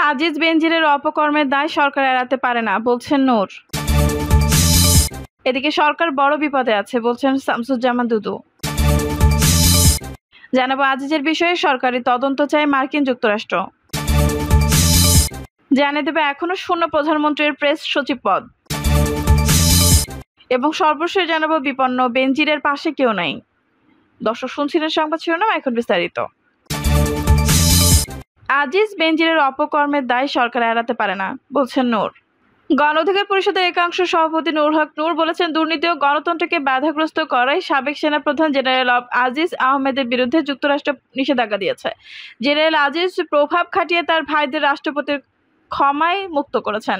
আজিজ বেনজিরের অপকর্মের দায় সরকার এড়াতে পারে না, বলছেন নূর। এদিকে সরকার বড় বিপদে আছে, বলছেন শামসুজ্জামান দুদু। জানাবো আজিজের বিষয়ে সরকারি তদন্ত চায় মার্কিন যুক্তরাষ্ট্র। জানিয়ে দেবে এখনো শূন্য প্রধানমন্ত্রীর প্রেস সচিব পদ। এবং সর্বশেষ জানাবো বিপন্ন বেনজিরের পাশে কেউ নাই। দর্শক শুনছিলেন সংবাদ শিরোনাম, এখন বিস্তারিত। আজিজ বেনজিরের অপকর্মের দায় সরকার এড়াতে পারে না, বলছেন নূর। গণ অধিকার পরিষদের একাংশ সভাপতি নূর হক নূর বলেছেন, দুর্নীতি ও গণতন্ত্রকে বাধাগ্রস্ত করায় সাবেক সেনাপ্রধান জেনারেল আজিজ আহমেদের বিরুদ্ধে যুক্তরাষ্ট্র নিষেধাজ্ঞা দিয়েছে। জেনারেল আজিজ প্রভাব খাটিয়ে তার ভাইদের রাষ্ট্রপতির ক্ষমায় মুক্ত করেছেন।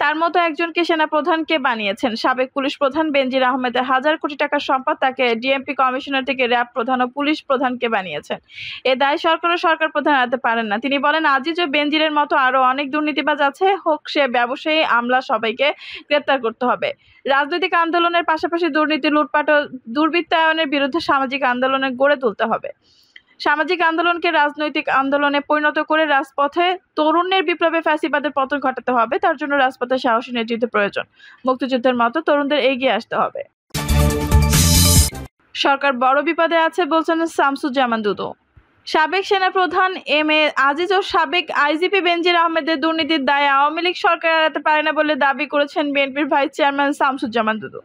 তার মতো একজনকে সেনাপ্রধানকে বানিয়েছেন। সাবেক পুলিশ প্রধান বেনজির আহমেদের হাজার কোটি টাকার সম্পদ তাকে ডিএমপি কমিশনার থেকে র্যাব প্রধান ও পুলিশ প্রধানকে বানিয়েছেন। এ দায় সরকার ও সরকার প্রধান এড়াতে পারেন না। তিনি বলেন, আজিজ ও বেনজিরের মতো আরো অনেক দুর্নীতিবাজ আছে, হোক সে ব্যবসায়ী, আমলা, সবাইকে গ্রেপ্তার করতে হবে। রাজনৈতিক আন্দোলনের পাশাপাশি দুর্নীতি, লুটপাট ও দুর্বৃত্তায়নের বিরুদ্ধে সামাজিক আন্দোলনে গড়ে তুলতে হবে। সামাজিক আন্দোলনকে রাজনৈতিক আন্দোলনে পরিণত করে রাজপথে তরুণের বিপ্লবে ফ্যাসিবাদের পতন ঘটাতে হবে। তার জন্য রাজপথে সাহসী নেতৃত্ব প্রয়োজন। মুক্তিযুদ্ধের মতো তরুণদের এগিয়ে আসতে হবে। সরকার বড় বিপদে আছে, বলছেন শামসুজ্জামান দুদু। সাবেক সেনাপ্রধান এম এ আজিজ ও সাবেক আইজিপি বেনজির আহমেদের দুর্নীতির দায়ে আওয়ামী লীগ সরকার এড়াতে পারে না বলে দাবি করেছেন বিএনপির ভাইস চেয়ারম্যান শামসুজ্জামান দুদু।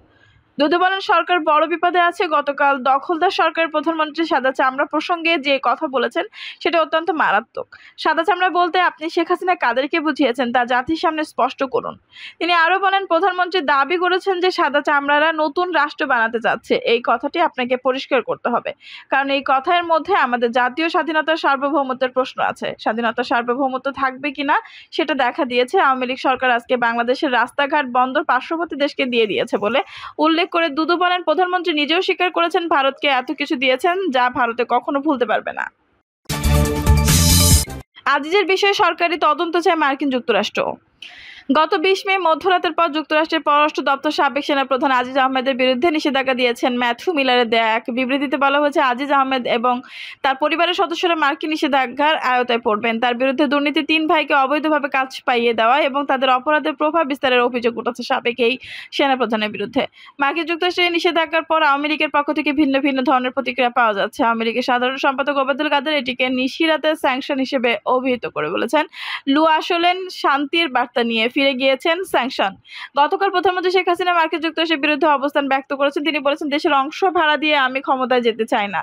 দুদু বলেন, সরকার বড় বিপদে আছে। গতকাল দখলদার সরকারের প্রধানমন্ত্রী সাদা চামড়া প্রসঙ্গে যে কথা বলেছেন সেটা অত্যন্ত মারাত্মক। সাদা চামড়া বলতে আপনি শেখ হাসিনা কাদেরকে বুঝিয়েছেন তা জাতির সামনে স্পষ্ট করুন। তিনি আরো বলেন, প্রধানমন্ত্রী দাবি করেছেন যে সাদা চামড়ারা নতুন রাষ্ট্র বানাতে যাচ্ছে। এই কথাটি আপনাকে পরিষ্কার করতে হবে, কারণ এই কথার মধ্যে আমাদের জাতীয় স্বাধীনতার সার্বভৌমত্বের প্রশ্ন আছে। স্বাধীনতার সার্বভৌমত্ব থাকবে কিনা সেটা দেখা দিয়েছে আওয়ামী লীগ সরকার আজকে বাংলাদেশের রাস্তাঘাট, বন্দর পার্শ্ববর্তী দেশকে দিয়ে দিয়েছে বলে উল্লেখ করে দুদু বলেন, প্রধানমন্ত্রী নিজেও স্বীকার করেছেন ভারতকে এত কিছু দিয়েছেন যা ভারতে কখনো ভুলতে পারবে না। আজিজের বিষয়ে সরকারি তদন্ত চায় মার্কিন যুক্তরাষ্ট্র। গত 20 মে মধ্যরাতের পর যুক্তরাষ্ট্রের পররাষ্ট্র দপ্তর সাবেক সেনাপ্রধান আজিজ আহমেদের বিরুদ্ধে নিষেধাজ্ঞা দিয়েছেন। ম্যাথু মিলারের দেয়া এক বিবৃতিতে বলা হয়েছে, আজিজ আহমেদ এবং তার পরিবারের সদস্যরা মার্কিন নিষেধাজ্ঞার আওতায় পড়বেন। তার বিরুদ্ধে দুর্নীতি, 3 ভাইকে অবৈধভাবে কাজ পাইয়ে দেওয়া এবং তাদের অপরাধের প্রভাব বিস্তারের অভিযোগ উঠেছে সাবেক এই সেনাপ্রধানের বিরুদ্ধে। মার্কিন যুক্তরাষ্ট্রের নিষেধাজ্ঞার পর আওয়ামী লীগের পক্ষ থেকে ভিন্ন ভিন্ন ধরনের প্রতিক্রিয়া পাওয়া যাচ্ছে। আওয়ামী লীগের সাধারণ সম্পাদক ওবায়দুল কাদের এটিকে নিশিরাতের স্যাংশন হিসেবে অভিহিত করে বলেছেন, লু আসলেন শান্তির বার্তা নিয়ে ফিরে গিয়েছেন স্যাংশন। গতকাল প্রধানমন্ত্রী শেখ হাসিনা মার্কিন যুক্তরাষ্ট্রের বিরুদ্ধে অবস্থান ব্যক্ত করেছেন। তিনি বলেছেন, দেশের অংশ ভাড়া দিয়ে আমি ক্ষমতায় যেতে চাই না।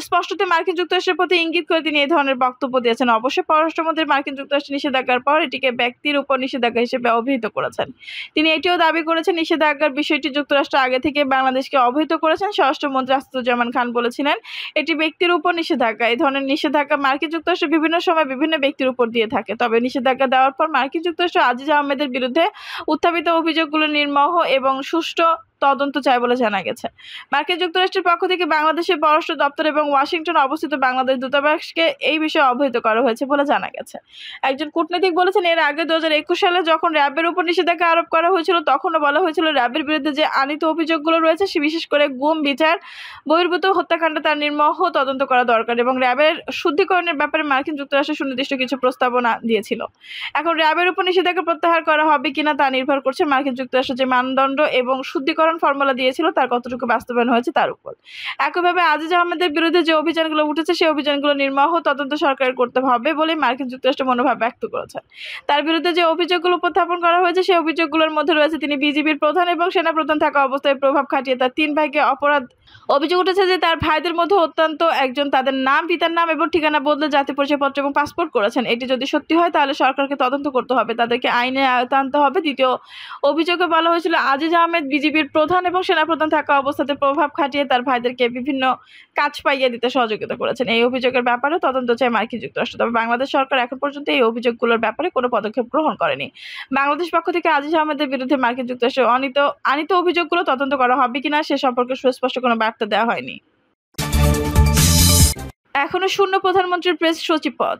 স্পষ্টতই মার্কিন যুক্তরাষ্ট্রের প্রতি ইঙ্গিত করে তিনি এই ধরনের বক্তব্য দিয়েছেন। অবশ্যই পররাষ্ট্রমন্ত্রী মার্কিন যুক্তরাষ্ট্রের নিষেধাজ্ঞার পর এটিকে ব্যক্তির উপর নিষেধাজ্ঞা হিসেবে অভিহিত করেছেন। তিনি এটিও দাবি করেছেন, নিষেধাজ্ঞার বিষয়টি যুক্তরাষ্ট্র আগে থেকে বাংলাদেশকে অবহিত করেছেন। স্বরাষ্ট্রমন্ত্রী আসাদুজ্জামান খান বলেছিলেন, এটি ব্যক্তির উপর নিষেধাজ্ঞা। এই ধরনের নিষেধাজ্ঞা মার্কিন যুক্তরাষ্ট্র বিভিন্ন সময় বিভিন্ন ব্যক্তির উপর দিয়ে থাকে। তবে নিষেধাজ্ঞা দেওয়ার পর মার্কিন যুক্তরাষ্ট্র আজিজ আহমেদের বিরুদ্ধে উত্থাপিত অভিযোগগুলো নির্মোহ এবং সুষ্ঠু তদন্ত চায় বলে জানা গেছে। মার্কিন যুক্তরাষ্ট্রের পক্ষ থেকে বাংলাদেশের পররাষ্ট্র দপ্তর এবং ওয়াশিংটন অবস্থিত বাংলাদেশ দূতাবাসকে এই বিষয়ে অবহিত করা হয়েছে বলে জানা গেছে। একজন কূটনীতিক বলেছেন, এর আগে 2021 সালে যখন র্যাবের উপর নিষেধাজ্ঞা আরোপ করা হয়েছিল তখনও বলা হয়েছিল র্যাবের বিরুদ্ধে যে আনীত অভিযোগগুলো রয়েছে বিশেষ করে গুম, বিচার বহির্ভূত হত্যাকাণ্ড তার নির্মোহ তদন্ত করা দরকার এবং র্যাবের শুদ্ধিকরণের ব্যাপারে মার্কিন যুক্তরাষ্ট্র সুনির্দিষ্ট কিছু প্রস্তাবনা দিয়েছিল। এখন র্যাবের উপর নিষেধাজ্ঞা প্রত্যাহার করা হবে কিনা তা নির্ভর করছে মার্কিন যুক্তরাষ্ট্র যে মানদণ্ড এবং শুদ্ধিকরণ ফর্মুলা দিয়েছিল তার কতটুকু বাস্তবায়ন হয়েছে তার উপর। একইভাবে আজিজ আহমেদের বিরুদ্ধে যে অভিযানগুলো উঠেছে সেই অভিযানগুলো নির্মোহ তদন্ত সরকারের করতে হবে বলে মার্কিন যুক্তরাষ্ট্র মনোভাব ব্যক্ত করেছে। তার বিরুদ্ধে যে অভিযোগগুলো উপস্থাপন করা হয়েছে সেই অভিযোগগুলোর মধ্যে রয়েছে তিনি বিজিবির প্রধান এবং সেনাপ্রধান থাকা অবস্থায় প্রভাব খাটিয়ে তার 3 ভাইকে অপরাধ। অভিযোগ উঠেছে যে তার ভাইদের মধ্যে অত্যন্ত একজন তাদের নাম, পিতার নাম এবং ঠিকানা বদলে জাতীয় পরিচয়পত্র এবং পাসপোর্ট করেছেন। এটি যদি সত্যি হয় তাহলে সরকারকে তদন্ত করতে হবে, তাদেরকে আইনের আওতায় আনতে হবে। দ্বিতীয় অভিযোগে বলা হয়েছিল, আজিজ আহমেদ বিজিবির প্রধান এবং সেনাপ্রধান থাকা অবস্থাতে প্রভাব খাটিয়ে তার ভাইদেরকে বিভিন্ন কাজ পাইয়ে দিতে সহযোগিতা করেছেন। এই অভিযোগের ব্যাপারে তদন্ত চায় মার্কিন যুক্তরাষ্ট্র। তবে বাংলাদেশ সরকার এখন পর্যন্ত এই অভিযোগগুলোর ব্যাপারে কোনো পদক্ষেপ গ্রহণ করেনি। বাংলাদেশ পক্ষ থেকে আজিজ আহমেদের বিরুদ্ধে মার্কিন যুক্তরাষ্ট্রের আনীত অভিযোগগুলো তদন্ত করা হবে কিনা সে সম্পর্কে সুস্পষ্ট কোনো বার্তা দেওয়া হয়নি। এখনো শূন্য প্রধানমন্ত্রীর প্রেস সচিব পদ।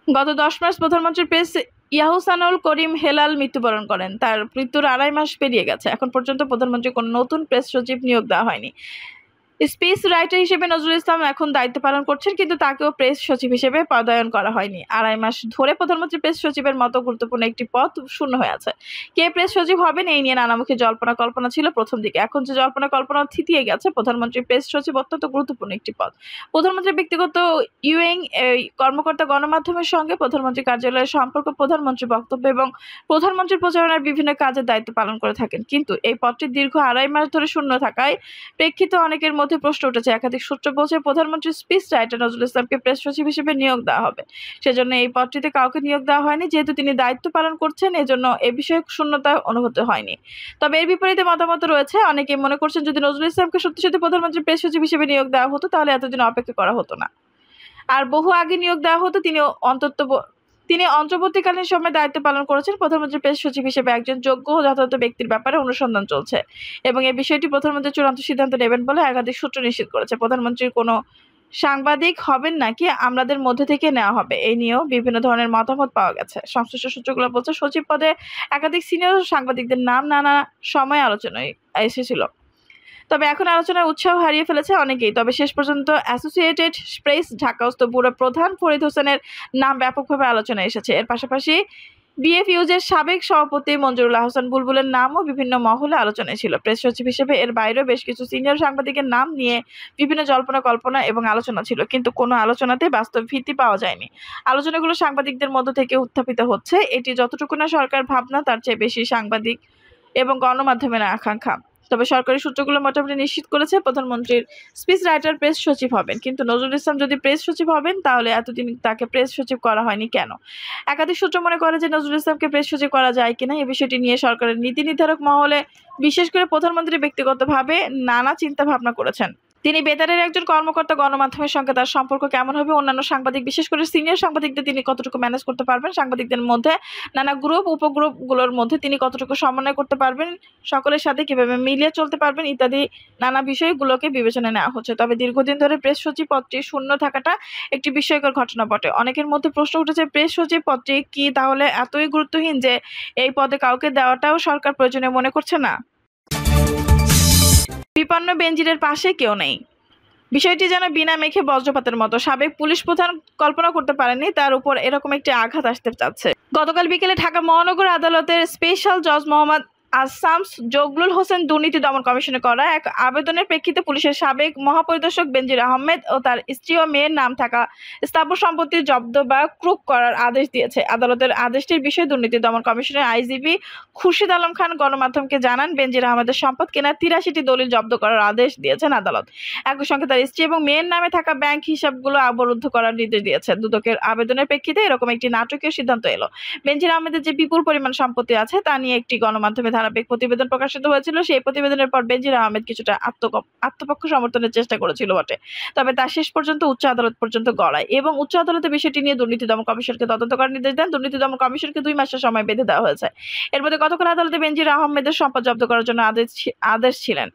গত 10 মার্চ প্রধানমন্ত্রীর প্রেস ইয়াহসানুল করিম হেলাল মৃত্যুবরণ করেন। তার মৃত্যুর 2.5 মাস পেরিয়ে গেছে। এখন পর্যন্ত প্রধানমন্ত্রী কোনো নতুন প্রেস সচিব নিয়োগ দেওয়া হয়নি। স্পিচ রাইটার হিসেবে নজরুল ইসলাম এখন দায়িত্ব পালন করছেন, কিন্তু তাকেও প্রেস সচিব হিসেবে পদায়ন করা হয়নি। 2.5 মাস ধরে প্রধানমন্ত্রী প্রেস সচিবের মতো গুরুত্বপূর্ণ একটি পদ শূন্য হয়ে আছে। কে প্রেস সচিব হবেন এই নিয়ে নানামুখী জল্পনা কল্পনা ছিল প্রথম দিকে। এখন যে জল্পনা কল্পনা থিতিয়ে গেছে। প্রধানমন্ত্রী প্রেস সচিব অত্যন্ত গুরুত্বপূর্ণ একটি পদ। প্রধানমন্ত্রীর ব্যক্তিগত কর্মকর্তা গণমাধ্যমের সঙ্গে প্রধানমন্ত্রী কার্যালয়ের সম্পর্ক, প্রধানমন্ত্রীর বক্তব্য এবং প্রধানমন্ত্রীর প্রচারণার বিভিন্ন কাজের দায়িত্ব পালন করে থাকেন। কিন্তু এই পদটি দীর্ঘ 2.5 মাস ধরে শূন্য থাকায় প্রেক্ষিতে অনেকের মধ্যে প্রশ্ন উঠেছে। একাধিক সূত্র বলছে প্রধানমন্ত্রীর স্পিচ রাইটার নজরুল ইসলামকে প্রেস সচিব হিসেবে নিয়োগ দেওয়া হবে। সেজন্য এই পদটিতে কাউকে নিয়োগ দেওয়া হয়নি। যেহেতু তিনি দায়িত্ব পালন করছেন, এজন্য এ বিষয়ে শূন্যতা অনুভূত হয়নি। তবে এর বিপরীতে মতামত রয়েছে। অনেকে মনে করছেন যদি নজরুল ইসলামকে সত্যি সত্যি প্রধানমন্ত্রীর প্রেস সচিব হিসেবে নিয়োগ দেওয়া হতো তাহলে এতদিন অপেক্ষা করা হতো না, আর বহু আগে নিয়োগ দেওয়া হতো। তিনি অন্তর্বর্তীকালীন সময়ে দায়িত্ব পালন করেছেন। প্রধানমন্ত্রী প্রেস সচিব হিসেবে একজন যোগ্য ও যথাযথ ব্যক্তির ব্যাপারে অনুসন্ধান চলছে এবং এই বিষয়টি প্রধানমন্ত্রী চূড়ান্ত সিদ্ধান্ত নেবেন বলে একাধিক সূত্র নিশ্চিত করেছে। প্রধানমন্ত্রীর কোনো সাংবাদিক হবেন নাকি আমাদের মধ্যে থেকে নেওয়া হবে, এই নিয়েও বিভিন্ন ধরনের মতামত পাওয়া গেছে। সংশ্লিষ্ট সূত্রগুলো বলছে সচিব পদে একাধিক সিনিয়র সাংবাদিকদের নাম নানা সময় আলোচনায় এসেছিল। তবে এখন আলোচনার উৎসাহ হারিয়ে ফেলেছে অনেকেই। তবে শেষ পর্যন্ত অ্যাসোসিয়েটেড প্রেস ঢাকাস্থ ব্যুরো প্রধান ফরিদ হোসেনের নাম ব্যাপকভাবে আলোচনায় এসেছে। এর পাশাপাশি বিএফইউজের সাবেক সভাপতি মঞ্জুরুল আহসান বুলবুলের নামও বিভিন্ন মহলে আলোচনায় ছিল। প্রেস সচিব হিসেবে এর বাইরেও বেশ কিছু সিনিয়র সাংবাদিকের নাম নিয়ে বিভিন্ন জল্পনা কল্পনা এবং আলোচনা ছিল, কিন্তু কোনো আলোচনাতে বাস্তব ভিত্তি পাওয়া যায়নি। আলোচনাগুলো সাংবাদিকদের মধ্য থেকে উত্থাপিত হচ্ছে। এটি যতটুকু না সরকার ভাবনা, তার চেয়ে বেশি সাংবাদিক এবং গণমাধ্যমের আকাঙ্ক্ষা। তবে সরকারি সূত্রগুলো মোটামুটি নিশ্চিত করেছে প্রধানমন্ত্রীর স্পিচ রাইটার প্রেস সচিব হবেন। কিন্তু নজরুল ইসলাম যদি প্রেস সচিব হবেন তাহলে এতদিন তাকে প্রেস সচিব করা হয়নি কেন? একাধিক সূত্র মনে করে যে নজরুল ইসলামকে প্রেস সচিব করা যায় কিনা এই বিষয়টি নিয়ে সরকারের নীতি নির্ধারক মহলে, বিশেষ করে প্রধানমন্ত্রী ব্যক্তিগতভাবে নানা চিন্তা ভাবনা করেছেন। তিনি বেতারের একজন কর্মকর্তা, গণমাধ্যমের সঙ্গে তার সম্পর্ক কেমন হবে, অন্যান্য সাংবাদিক বিশেষ করে সিনিয়র সাংবাদিকদের তিনি কতটুকু ম্যানেজ করতে পারবেন, সাংবাদিকদের মধ্যে নানা গ্রুপ উপগ্রুপগুলোর মধ্যে তিনি কতটুকু সমন্বয় করতে পারবেন, সকলের সাথে কিভাবে মিলিয়ে চলতে পারবেন ইত্যাদি নানা বিষয়গুলোকে বিবেচনায় নেওয়া হচ্ছে। তবে দীর্ঘদিন ধরে প্রেস সচিব পদটি শূন্য থাকাটা একটি বিস্ময়কর ঘটনা বটে। অনেকের মধ্যে প্রশ্ন উঠেছে প্রেস সচিব পদটি কি তাহলে এতই গুরুত্বহীন যে এই পদে কাউকে দেওয়াটাও সরকার প্রয়োজনীয় মনে করছে না? বিপন্ন বেনজিরের পাশে কেউ নেই। বিষয়টি যেন বিনা মেঘে বজ্রপাতের মতো। সাবেক পুলিশ প্রধান কল্পনা করতে পারেননি তার উপর এরকম একটি আঘাত আসতে যাচ্ছে। গতকাল বিকেলে ঢাকা মহানগর আদালতের স্পেশাল জজ মোহাম্মদ আসামস জগলুল হোসেন দুর্নীতি দমন কমিশনে করা এক আবেদনের প্রেক্ষিতে পুলিশের সাবেক মহাপরিদর্শক বেনজির আহমেদ ও তার স্ত্রী ও মেয়ের নাম থাকা স্থাবর সম্পত্তি জব্দ বা ক্রুক করার আদেশ দিয়েছে। আদালতের আদেশটির বিষয়ে দুর্নীতি দমন কমিশনের আইজিপি খুরশিদ আলম খান গণমাধ্যমকে জানান, বেনজির আহমেদের সম্পদ কেনার 83টি দলিল জব্দ করার আদেশ দিয়েছেন আদালত। একই সঙ্গে তার স্ত্রী এবং মেয়ের নামে থাকা ব্যাংক হিসাবগুলো অবরুদ্ধ করার নির্দেশ দিয়েছে। দুদকের আবেদনের প্রেক্ষিতে এরকম একটি নাটকীয় সিদ্ধান্ত এলো। বেনজির আহমেদের যে বিপুল পরিমাণ সম্পত্তি আছে তা নিয়ে একটি গণমাধ্যমে ধারাবাহিক প্রতিবেদন প্রকাশিত হয়েছিল। সেই প্রতিবেদনের পর বেনজির আহমেদ কিছুটা আত্মপক্ষ সমর্থনের চেষ্টা করেছিল বটে, তবে তা শেষ পর্যন্ত উচ্চ আদালত পর্যন্ত গড়ায় এবং উচ্চ আদালতে বিষয়টি নিয়ে দুর্নীতি দমন কমিশনকে তদন্ত করার নির্দেশ দেন। দুর্নীতি দমন কমিশনকে 2 মাসের সময় বেঁধে দেওয়া হয়েছে। এর মধ্যে গতকাল আদালতে বেনজির আহমেদের সম্পদ জব্দ করার জন্য আদেশ ছিলেন।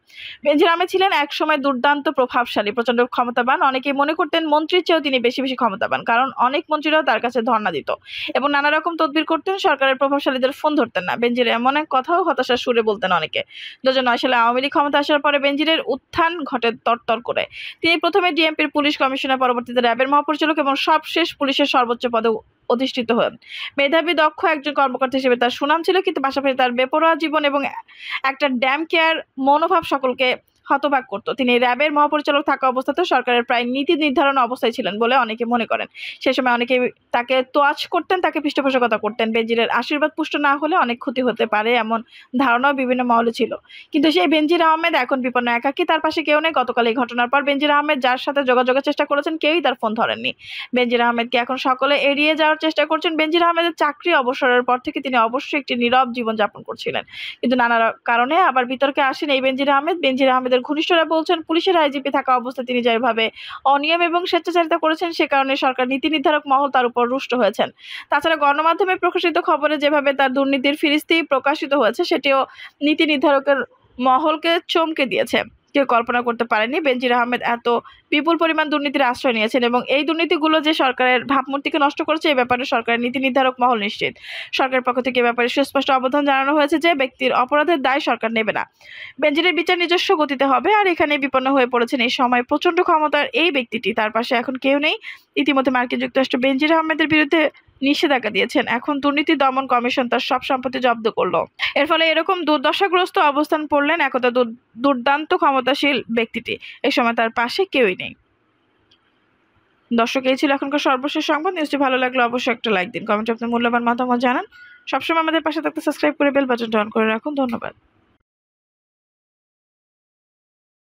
বেনজির আহমেদ ছিলেন একসময় দুর্দান্ত প্রভাবশালী, প্রচন্ড ক্ষমতাবান। অনেকেই মনে করতেন মন্ত্রীর চেয়েও তিনি বেশি ক্ষমতাবান, কারণ অনেক মন্ত্রীরাও তার কাছে ধর্ণা দিত এবং নানা রকম তদবির করতেন। সরকারের প্রভাবশালীদের ফোন ধরতেন না। বেনজির এমন এক কথাও হতাশার সুরে বলতেন অনেকে। 2009 সালে আওয়ামী লীগ ক্ষমতা আসার পরে বেনজিরের উত্থান ঘটে তরতর করে। তিনি প্রথমে ডিএমপির পুলিশ কমিশনার, পরবর্তীতে র্যাবের মহাপরিচালক এবং সবশেষ পুলিশের সর্বোচ্চ পদে অধিষ্ঠিত হন। মেধাবী দক্ষ একজন কর্মকর্তা হিসেবে তার সুনাম ছিল, কিন্তু পাশাপাশি তার বেপরোয়া জীবন এবং একটা ড্যাম কেয়ার মনোভাব সকলকে হতবাক করত। তিনি র্যাবের মহাপরিচালক থাকা অবস্থাতেও সরকারের প্রায় নীতি নির্ধারণ অবস্থায় ছিলেন বলে অনেকে মনে করেন। সে সময় অনেকে তাকে তোয়াজ করতেন, তাকে পৃষ্ঠপোষকতা করতেন। বেনজিরের আশীর্বাদ পুষ্ট না হলে অনেক ক্ষতি হতে পারে এমন ধারণাও বিভিন্ন মহলে ছিল। কিন্তু সেই বেনজির আহমেদ এখন বিপন্ন, একাকী, তার পাশে কেউ নেই। গতকাল এই ঘটনার পর বেনজির আহমেদ যার সাথে যোগাযোগের চেষ্টা করেছেন কেউই তার ফোন ধরেননি। বেনজির আহমেদকে এখন সকলে এড়িয়ে যাওয়ার চেষ্টা করছেন। বেনজির আহমেদের চাকরি অবসরের পর থেকে তিনি অবশ্যই একটি নীরব জীবনযাপন করছিলেন, কিন্তু নানা কারণে আবার বিতর্কে আসেন এই বেনজির আহমেদ। বেনজির আহমেদের ঘনিষ্ঠরা বলছেন পুলিশের আইজিপি থাকা অবস্থায় তিনি যেভাবে অনিয়ম এবং স্বেচ্ছাচারিতা করেছেন সে কারণে সরকার নীতি নির্ধারক মহল তার উপর রুষ্ট হয়েছেন। তাছাড়া গণমাধ্যমে প্রকাশিত খবরে যেভাবে তার দুর্নীতির ফিরিস্তি প্রকাশিত হয়েছে সেটিও নীতি নির্ধারকের মহলকে চমকে দিয়েছে। কেউ কল্পনা করতে পারেনি বেনজির আহমেদ এত বিপুল পরিমাণ দুর্নীতির আশ্রয় নিয়েছেন এবং এই দুর্নীতিগুলো যে সরকারের ভাবমূর্তিকে নষ্ট করেছে এই ব্যাপারে সরকারের নীতি নির্ধারক মহল নিশ্চিত। সরকারের পক্ষ থেকে এ ব্যাপারে সুস্পষ্ট অবস্থান জানানো হয়েছে যে ব্যক্তির অপরাধের দায় সরকার নেবে না। বেনজিরের বিচার নিজস্ব গতিতে হবে। আর এখানে বিপন্ন হয়ে পড়েছেন এই সময় প্রচন্ড ক্ষমতার এই ব্যক্তিটি, তার পাশে এখন কেউ নেই। ইতিমধ্যে মার্কিন যুক্তরাষ্ট্র বেনজির আহমেদের বিরুদ্ধে নিষেধাজ্ঞা দিয়েছেন। এখন দুর্নীতি দমন কমিশন তার সব সম্পত্তি জব্দ করলো। এর ফলে এরকম দুর্দশাগ্রস্ত অবস্থান পড়লেন একদা দুর্দান্ত ক্ষমতাশীল ব্যক্তিটি। এই সময় তার পাশে কেউই নেই। দর্শক, এই ছিল এখনকার সর্বশেষ সংবাদ। নিউজটি ভালো লাগলে অবশ্যই একটা লাইক দিন, কমেন্টে আপনার মূল্যবান মতামত জানান। সবসময় আমাদের পাশে থাকতে সাবস্ক্রাইব করে বেল বাটনটা অন করে রাখুন। ধন্যবাদ।